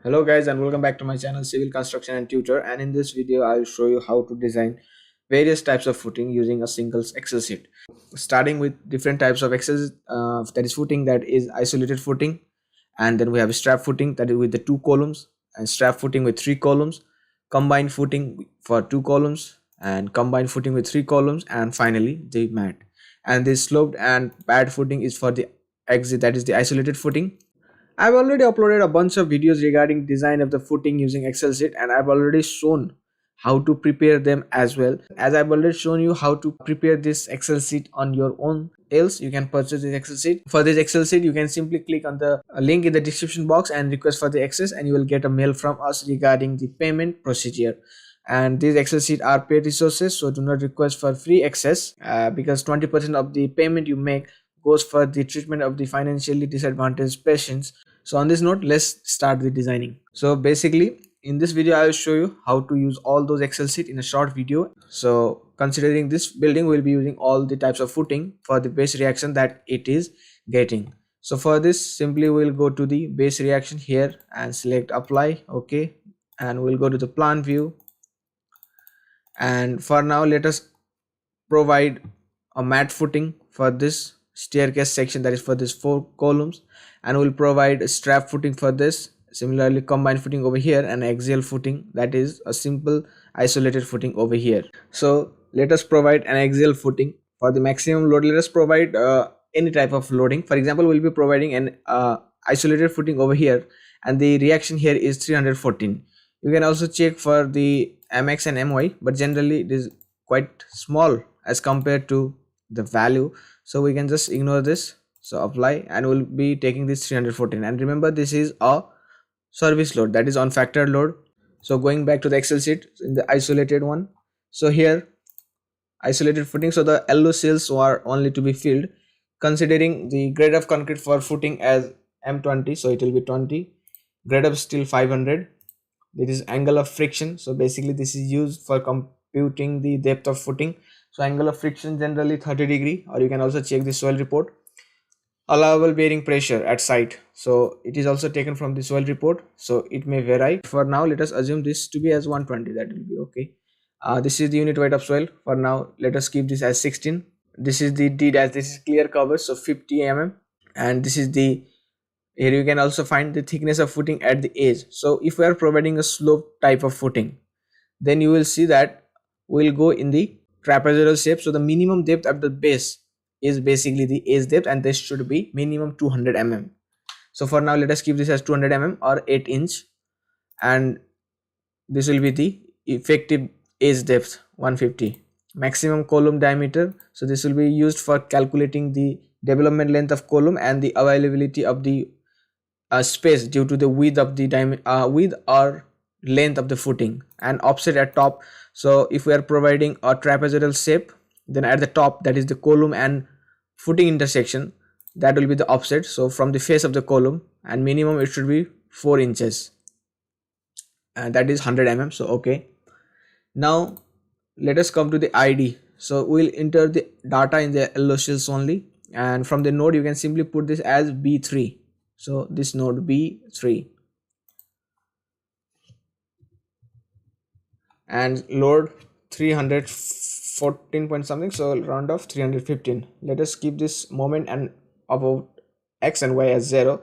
Hello guys and welcome back to my channel Civil Construction and Tutor, and in this video I will show you how to design various types of footing using a single Excel sheet. Starting with different types of Excel that is footing, that is isolated footing, and then we have strap footing that is with the 2 columns, and strap footing with 3 columns, combined footing for 2 columns, and combined footing with 3 columns, and finally the mat. And this sloped and pad footing is for the exit, that is the isolated footing. I've already uploaded a bunch of videos regarding design of the footing using Excel sheet, and I've already shown how to prepare them as well. As I've already shown you how to prepare this Excel sheet on your own, else you can purchase this Excel sheet. For this Excel sheet you can simply click on the link in the description box and request for the access, and you will get a mail from us regarding the payment procedure. And these Excel sheets are paid resources, so do not request for free access, because 20% of the payment you make goes for the treatment of the financially disadvantaged patients. So on this note, let's start the designing. So basically in this video I will show you how to use all those Excel sheet in a short video. So considering this building, we'll be using all the types of footing for the base reaction that it is getting. So for this, simply we'll go to the base reaction here and select apply. Okay, and we'll go to the plan view, and for now let us provide a mat footing for this staircase section, that is for this 4 columns, and we'll provide a strap footing for this. Similarly, combined footing over here, and axial footing, that is a simple isolated footing over here. So let us provide an axial footing. For the maximum load, let us provide any type of loading. For example, we'll be providing an isolated footing over here, and the reaction here is 314. You can also check for the mx and my, but generally it is quite small as compared to the value, so we can just ignore this. So apply, and we'll be taking this 314, and remember this is a service load, that is on factor load. So going back to the Excel sheet in the isolated one, so here isolated footing, so the LO cells are only to be filled considering the grade of concrete for footing as M20, so it will be 20, grade of steel 500. This is angle of friction, so basically this is used for computing the depth of footing. So angle of friction generally 30 degree, or you can also check the soil report. Allowable bearing pressure at site, so it is also taken from the soil report, so it may vary. For now let us assume this to be as 120, that will be okay. This is the unit weight of soil. For now let us keep this as 16. This is the D dash, this is clear cover, so 50 mm, and this is the, here you can also find the thickness of footing at the edge. So if we are providing a slope type of footing, then you will see that we will go in the trapezoidal shape. So the minimum depth at the base is basically the edge depth, and this should be minimum 200 mm. So for now let us keep this as 200 mm or 8 inch, and this will be the effective edge depth 150. Maximum column diameter, so this will be used for calculating the development length of column and the availability of the space due to the width of the width or length of the footing, and offset at top. So if we are providing a trapezoidal shape, then at the top, that is the column and footing intersection, that will be the offset, so from the face of the column, and minimum it should be 4 inches, and that is 100 mm. So okay, now let us come to the ID. So we'll enter the data in the LO cells only, and from the node you can simply put this as B3. So this node B3, and load 314 point something, so round off 315. Let us keep this moment and about x and y as 0.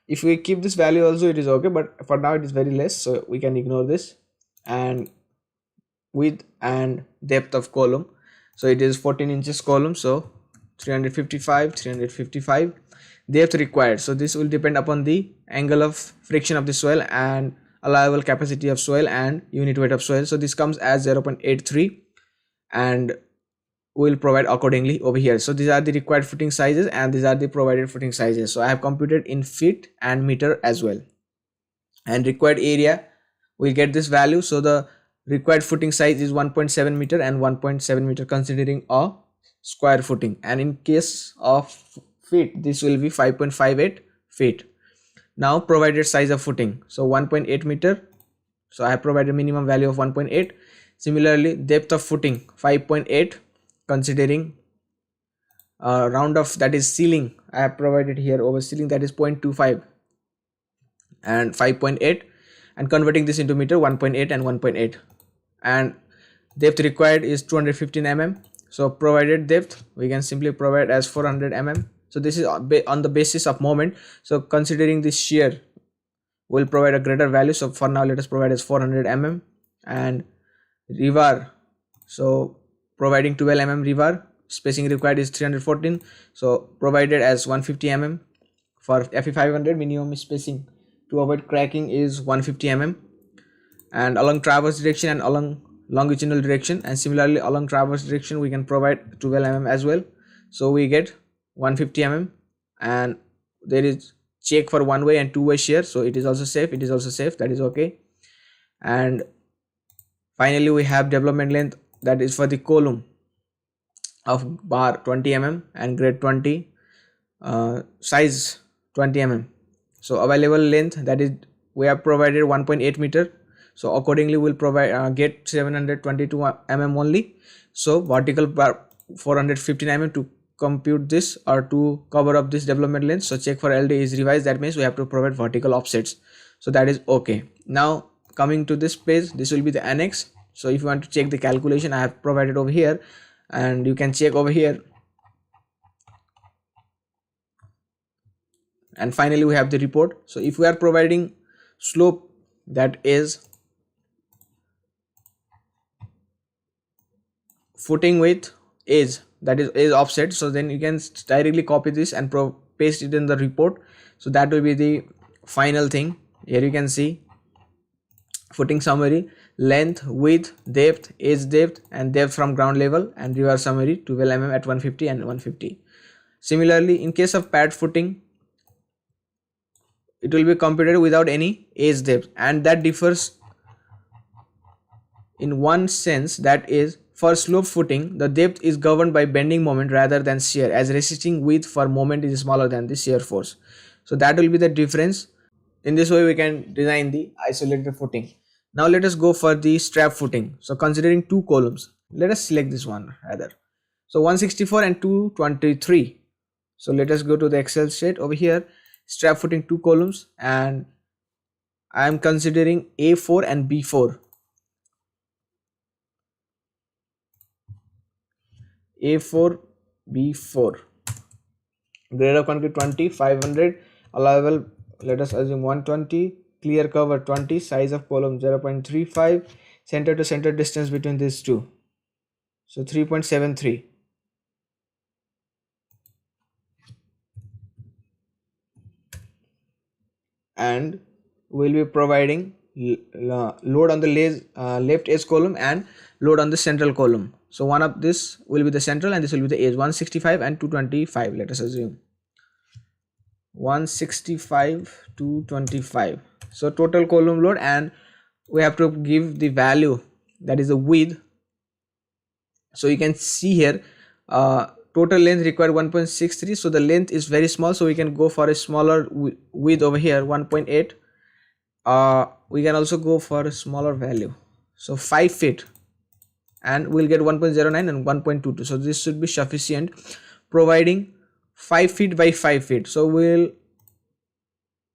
If we keep this value also it is okay, but for now it is very less, so we can ignore this. And width and depth of column, so it is 14 inches column, so 355 depth required. So this will depend upon the angle of friction of the soil and allowable capacity of soil and unit weight of soil. So this comes as 0.83, and we will provide accordingly over here. So these are the required footing sizes, and these are the provided footing sizes. So I have computed in feet and meter as well, and required area we get this value. So the required footing size is 1.7 meter and 1.7 meter considering a square footing, and in case of feet this will be 5.58 feet. Now provided size of footing, so 1.8 meter, so I have provided minimum value of 1.8. Similarly, depth of footing 5.8 considering round off, that is ceiling, I have provided here over ceiling, that is 0.25, and 5.8 and converting this into meter, 1.8 and 1.8. And depth required is 215 mm. So provided depth we can simply provide as 400 mm. So this is on the basis of moment. So considering this shear will provide a greater value. So for now let us provide as 400 mm. And rebar, so providing 12 mm rebar, spacing required is 314, so provided as 150 mm. For Fe500 minimum spacing to avoid cracking is 150 mm, and along traverse direction and along longitudinal direction, and similarly along traverse direction we can provide 12 mm as well. So we get 150 mm, and there is check for one way and two way shear, so it is also safe, that is okay. And finally we have development length, that is for the column of bar 20 mm and grade 20, size 20 mm. So available length, that is we have provided 1.8 meter, so accordingly we'll provide get 722 mm only. So vertical bar 415 mm to compute this or to cover up this development length. So check for LD is revised, that means we have to provide vertical offsets, so that is okay. Now coming to this page, this will be the annex. So if you want to check the calculation, I have provided over here, and you can check over here. And finally we have the report. So if we are providing slope, that is footing with edge, that is edge offset, so then you can directly copy this and paste it in the report. So that will be the final thing. Here you can see footing summary, length, width, depth, edge depth, and depth from ground level, and reverse summary 12 mm at 150 and 150. Similarly in case of pad footing, it will be computed without any edge depth, and that differs in one sense, that is for slope footing the depth is governed by bending moment rather than shear, as resisting width for moment is smaller than the shear force. So that will be the difference. In this way we can design the isolated footing. Now let us go for the strap footing. So considering two columns, let us select this one rather. So 164 and 223. So let us go to the Excel sheet over here, strap footing two columns, and I am considering A4 and B4. A4, B4. Grade of concrete 20, 500, allowable let us assume 120, clear cover 20, size of column 0.35, center to center distance between these two, so 3.73. And we'll be providing load on the left edge column and load on the central column. So one of this will be the central and this will be the edge, 165 and 225, let us assume 165 225. So total column load, and we have to give the value, that is the width. So you can see here total length required 1.63, so the length is very small, so we can go for a smaller width over here, 1.8. We can also go for a smaller value, so 5 feet, and we'll get 1.09 and 1.22. so this should be sufficient, providing 5 feet by 5 feet. So we'll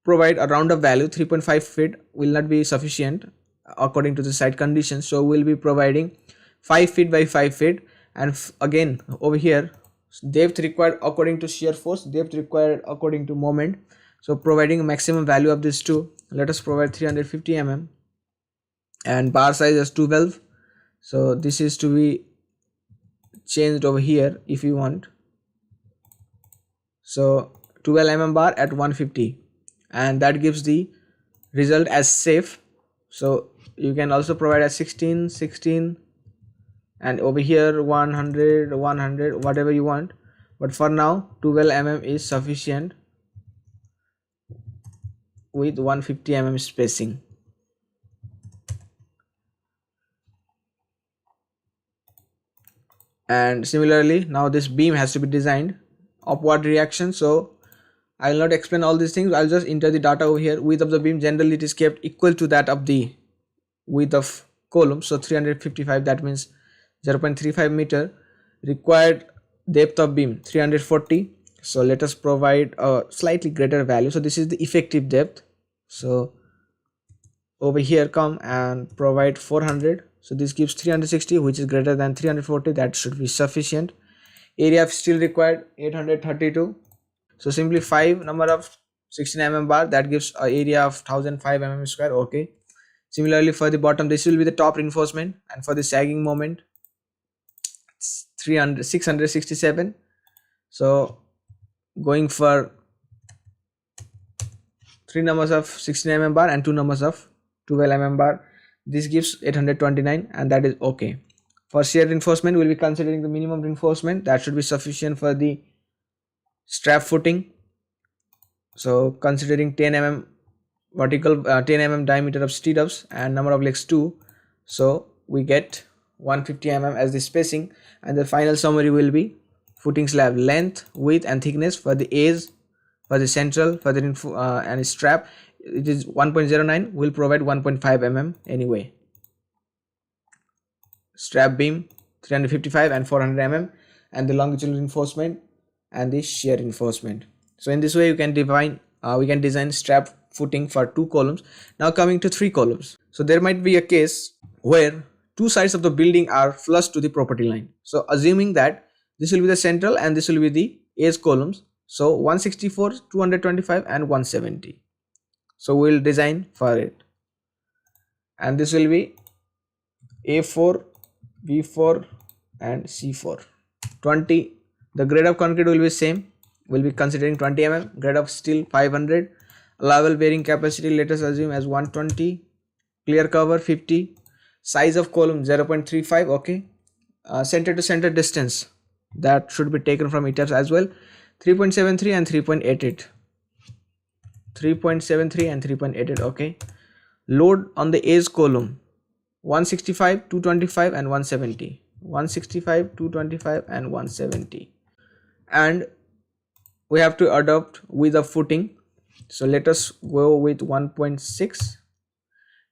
provide a round-up value, 3.5 feet will not be sufficient according to the site conditions, so we'll be providing 5 feet by 5 feet. And again over here, depth required according to shear force, depth required according to moment, so providing a maximum value of these two, let us provide 350 mm, and bar size as 12. So this is to be changed over here if you want, so 12 mm bar at 150, and that gives the result as safe. So you can also provide as 16, and over here 100, whatever you want, but for now 12 mm is sufficient with 150 mm spacing. And similarly now this beam has to be designed upward reaction, so I will not explain all these things, I'll just enter the data over here. Width of the beam, generally it is kept equal to that of the width of column, so 355, that means 0.35 meter. Required depth of beam 340, so let us provide a slightly greater value, so this is the effective depth, so over here come and provide 400, so this gives 360, which is greater than 340. That should be sufficient. Area still required 832, so simply 5 number of 16 mm bar, that gives a area of 1005 mm square. Okay, similarly for the bottom, this will be the top reinforcement, and for the sagging moment, 667. So going for 3 numbers of 16 mm bar and 2 numbers of 12 mm bar, this gives 829, and that is okay. For shear reinforcement, we will be considering the minimum reinforcement that should be sufficient for the strap footing. So considering 10 mm vertical, 10 mm diameter of stirrups and number of legs 2, so we get 150 mm as the spacing, and the final summary will be footing slab length, width and thickness for the edge, for the central, for the and strap it is 1.09, will provide 1.5 mm anyway. Strap beam 355 and 400 mm, and the longitudinal reinforcement and the shear reinforcement. So in this way you can define we can design strap footing for 2 columns. Now coming to 3 columns, so there might be a case where 2 sides of the building are flush to the property line. So assuming that this will be the central and this will be the edge columns, so 164, 225 and 170. So we will design for it, and this will be A4, B4 and C4. 20, the grade of concrete will be same, will be considering 20 mm, grade of steel 500, allowable bearing capacity let us assume as 120, clear cover 50, size of column 0.35. okay, center to center distance that should be taken from ETABS as well, 3.73 and 3.88, 3.73 and 3.88. okay, load on the edge column 165, 225 and 170, 165, 225 and 170, and we have to adopt with a footing. So let us go with 1.6,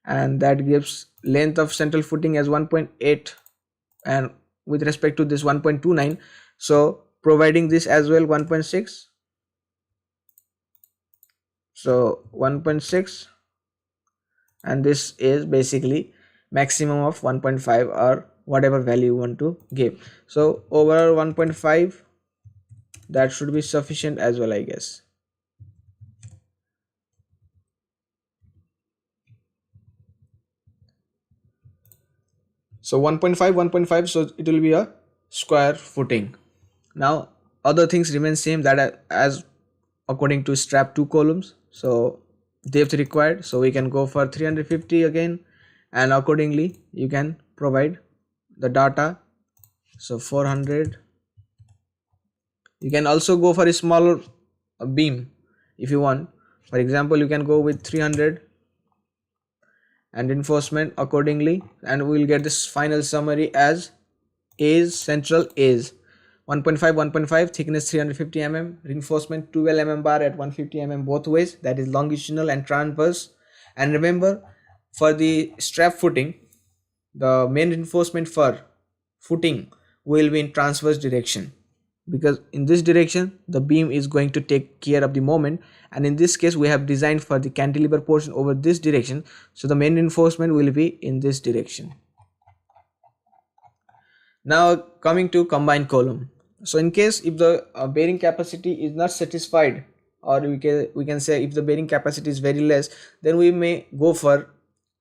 and that gives length of central footing as 1.8, and with respect to this 1.29, so providing this as well 1.6, so 1.6, and this is basically maximum of 1.5 or whatever value you want to give. So overall 1.5, that should be sufficient as well, I guess. So 1.5, so it will be a square footing. Now other things remain same, that as according to strap 2 columns, so depth required, so we can go for 350 again, and accordingly you can provide the data. So 400, you can also go for a smaller beam if you want. For example, you can go with 300 and reinforcement accordingly, and we will get this final summary as edge, central edge 1.5, 1.5, thickness 350 mm, reinforcement 12 mm bar at 150 mm both ways, that is longitudinal and transverse. And remember, for the strap footing, the main reinforcement for footing will be in transverse direction, because in this direction the beam is going to take care of the moment, and in this case we have designed for the cantilever portion over this direction, so the main reinforcement will be in this direction. Now coming to combined column, so in case if the bearing capacity is not satisfied, or we can say if the bearing capacity is very less, then we may go for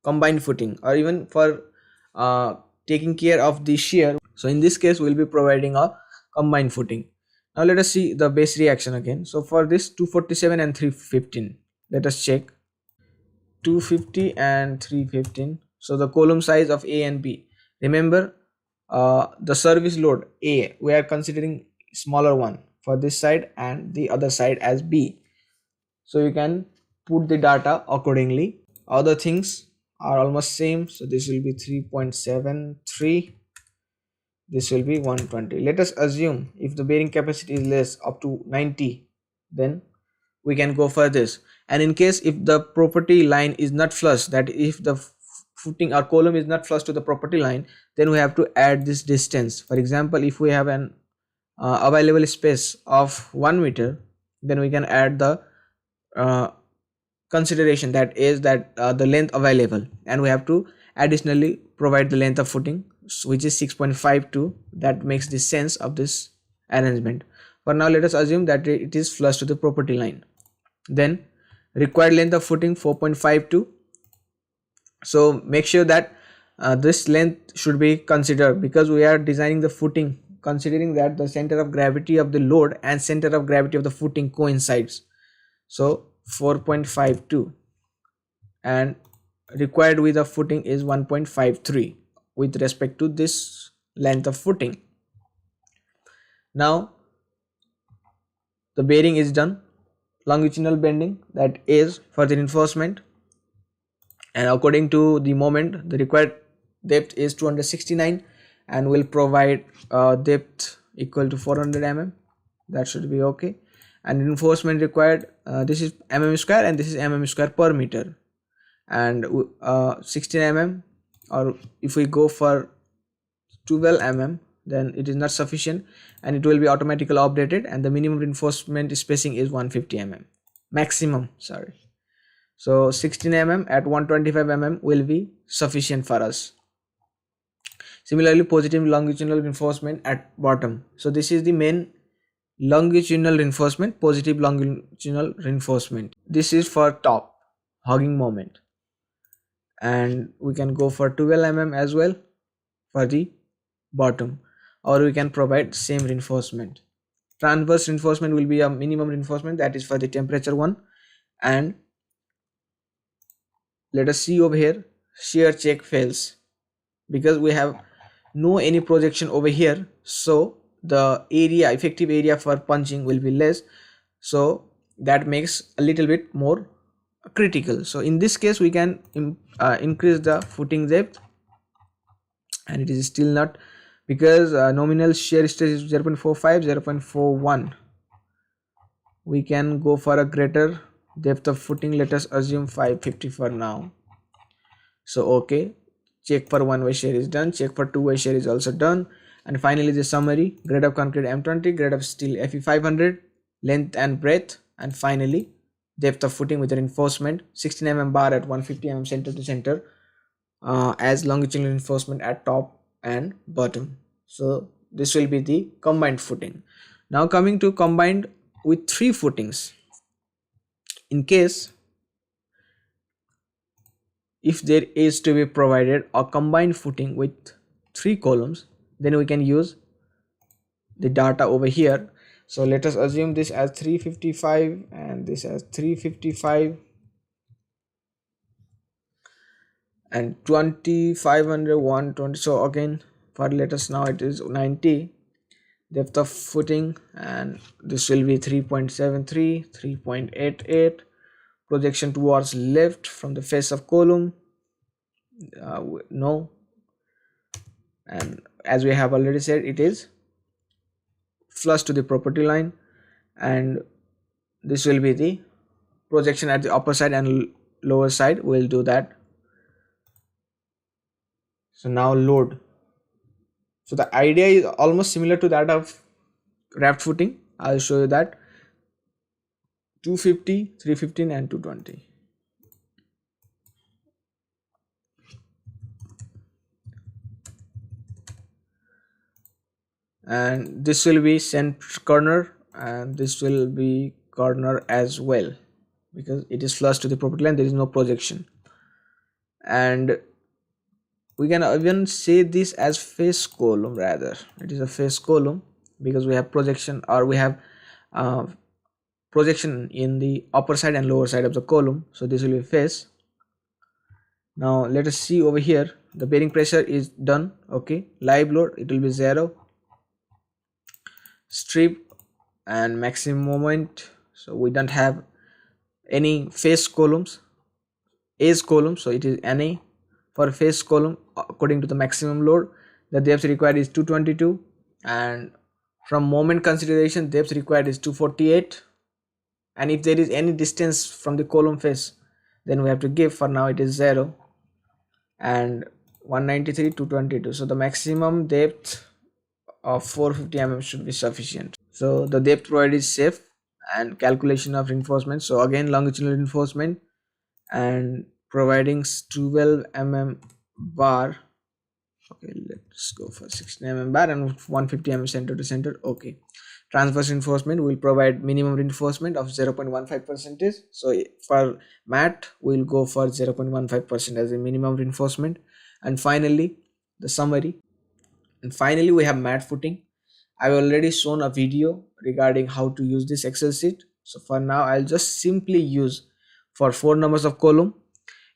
combined footing, or even for taking care of the shear. So in this case we will be providing a combined footing. Now let us see the base reaction again. So for this 247 and 315, let us check 250 and 315. So the column size of A and B, remember the service load A, we are considering smaller one for this side and the other side as B, so you can put the data accordingly. Other things are almost same, so this will be 3.73, this will be 120. Let us assume if the bearing capacity is less, up to 90, then we can go for this. And in case if the property line is not flush, that if the footing or column is not flush to the property line, then we have to add this distance. For example, if we have an available space of 1 meter, then we can add the consideration, that is that the length available, and we have to additionally provide the length of footing, which is 6.52. That makes the sense of this arrangement. For now, let us assume that it is flush to the property line. Then required length of footing 4.52. so make sure that this length should be considered, because we are designing the footing considering that the center of gravity of the load and center of gravity of the footing coincides. So 4.52, and required width of footing is 1.53 with respect to this length of footing. Now the bearing is done. Longitudinal bending, that is for the reinforcement, and according to the moment, the required depth is 269, and will provide depth equal to 400 mm. That should be okay. And reinforcement required, this is mm square and this is mm square per meter, and 16 mm, or if we go for 12 mm, then it is not sufficient and it will be automatically updated, and the minimum reinforcement spacing is 150 mm maximum, sorry. So 16 mm at 125 mm will be sufficient for us. Similarly, positive longitudinal reinforcement at bottom. So this is the main longitudinal reinforcement, positive longitudinal reinforcement. This is for top hugging moment, and we can go for 12 mm as well for the bottom, or we can provide same reinforcement. Transverse reinforcement will be a minimum reinforcement, that is for the temperature one. And let us see over here, shear check fails because we have no any projection over here, so the area, effective area for punching will be less, so that makes a little bit more critical. So in this case we can increase the footing depth, and it is still not, because nominal shear stress is 0.45, 0.41. we can go for a greater depth of footing. Let us assume 550 for now. So okay, check for one way shear is done, check for two way shear is also done. And finally the summary: grade of concrete M20, grade of steel Fe500, length and breadth, and finally depth of footing with reinforcement 16 mm bar at 150 mm center to center, as longitudinal reinforcement at top and bottom. So this will be the combined footing. Now coming to combined with three footings. In case if there is to be provided a combined footing with three columns, then we can use the data over here. So let us assume this as 355 and this as 355 and 2500 120. So again for let us now it is 90 depth of footing, and this will be 3.73, 3.88. projection towards left from the face of column, no, and as we have already said, it is flush to the property line, and this will be the projection at the upper side and lower side. We'll do that. So now load. So the idea is almost similar to that of raft footing. I'll show you that. 250, 315 and 220. And this will be center corner, and this will be corner as well, because it is flush to the property line, there is no projection. And we can even say this as face column, rather it is a face column because we have projection, or we have projection in the upper side and lower side of the column. So this will be face. Now let us see over here, the bearing pressure is done. Okay, live load, it will be 0. Strip and maximum moment, so we don't have any face columns, edge column, so it is NA. For face column, according to the maximum load, the depth required is 222, and from moment consideration, depth required is 248. And if there is any distance from the column face, then we have to give. For now it is 0 and 193, 222. So the maximum depth of 450 mm should be sufficient. So the depth provided is safe, and calculation of reinforcement. So again, longitudinal reinforcement and providing 12 bar. Okay, let's go for 16 bar and 150 center to center. Okay, transverse reinforcement will provide minimum reinforcement of 0.15 percentage. So for mat we'll go for 0.15% as a minimum reinforcement. And finally the summary. And finally we have mat footing. I've already shown a video regarding how to use this Excel sheet. So for now I'll just simply use for 4 numbers of column.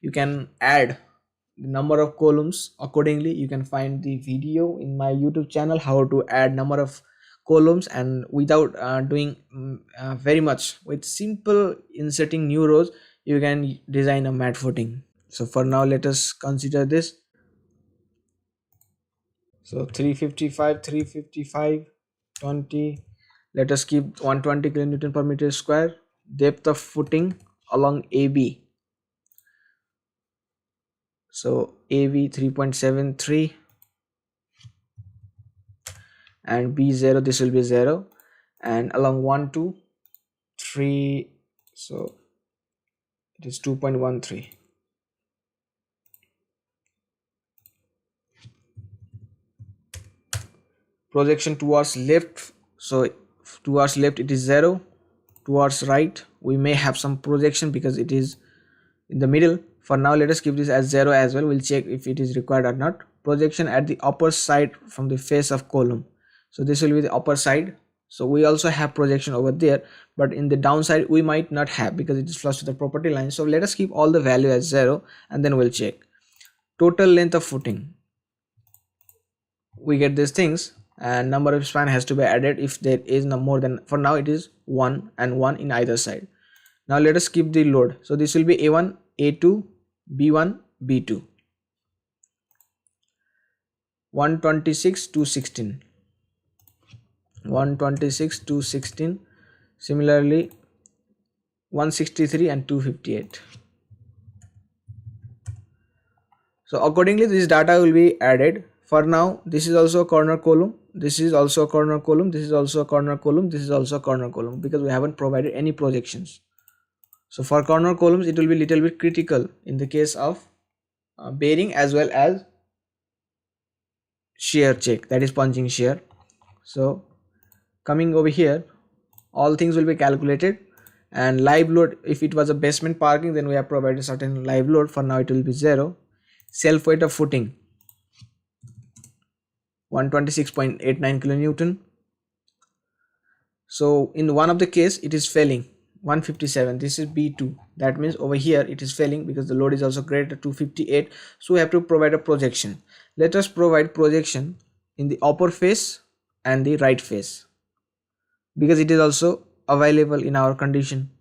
You can add the number of columns accordingly. You can find the video in my YouTube channel how to add number of columns, and without doing very much, with simple inserting new rows you can design a mat footing. So for now let us consider this. So 355, 20, let us keep 120 kilonewton per meter square. Depth of footing along AB, so AB 3.73 and B0, this will be 0, and along 1 2 3, so it is 2.13. Projection towards left, so towards left it is 0, towards right we may have some projection because it is in the middle. For now let us keep this as 0 as well. We'll check if it is required or not. Projection at the upper side from the face of column, so this will be the upper side. So we also have projection over there, but in the downside we might not have because it is flush to the property line. So let us keep all the value as 0 and then we'll check. Total length of footing, we get these things, and number of span has to be added if there is no more than, for now it is 1 and 1 in either side. Now let us keep the load. So this will be A1, A2, B1, B2. 126 to 16. 126 to 16. Similarly 163 and 258. So accordingly this data will be added. For now this is also a corner column, this is also a corner column, this is also a corner column, this is also a corner column, because we haven't provided any projections. So for corner columns it will be little bit critical in the case of bearing as well as shear check, that is punching shear. So coming over here all things will be calculated, and live load, if it was a basement parking then we have provided certain live load. For now it will be 0. Self weight of footing 126.89 kilonewton. So in one of the case it is failing 157, this is B2, that means over here it is failing because the load is also greater 258. So we have to provide a projection. Let us provide projection in the upper face and the right face because it is also available in our condition.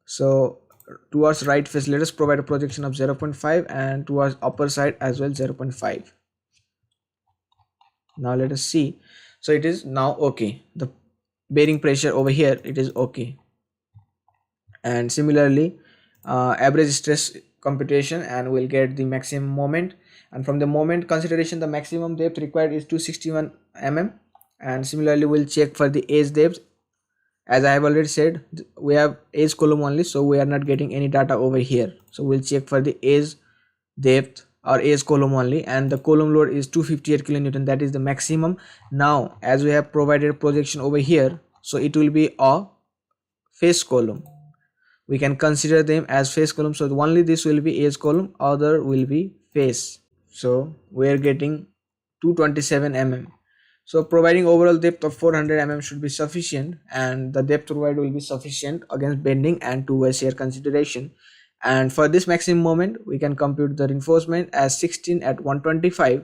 So towards right face let us provide a projection of 0.5 and towards upper side as well 0.5. Now let us see. So it is now okay, the bearing pressure over here it is okay. And similarly average stress computation, and we'll get the maximum moment, and from the moment consideration the maximum depth required is 261 and similarly we'll check for the edge depth. As I have already said, we have edge column only, so we are not getting any data over here. So we'll check for the edge depth or edge column only, and the column load is 258 kilonewton, that is the maximum. Now as we have provided projection over here, so it will be a face column, we can consider them as face column. So only this will be edge column, other will be face. So we are getting 227 So providing overall depth of 400 should be sufficient, and the depth provided will be sufficient against bending and two-way shear consideration. And for this maximum moment we can compute the reinforcement as 16 at 125,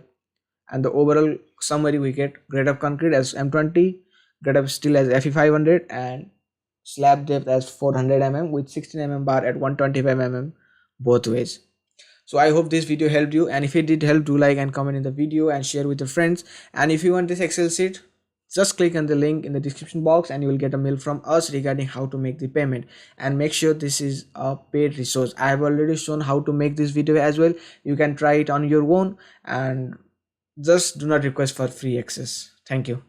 and the overall summary we get grade of concrete as M20, grade of steel as Fe500, and slab depth as 400 with 16 bar at 125 both ways. So I hope this video helped you, and if it did help, do like and comment in the video and share with your friends. And if you want this Excel sheet, just click on the link in the description box and you will get a mail from us regarding how to make the payment. And make sure this is a paid resource. I have already shown how to make this video as well. You can try it on your own, and just do not request for free access. Thank you.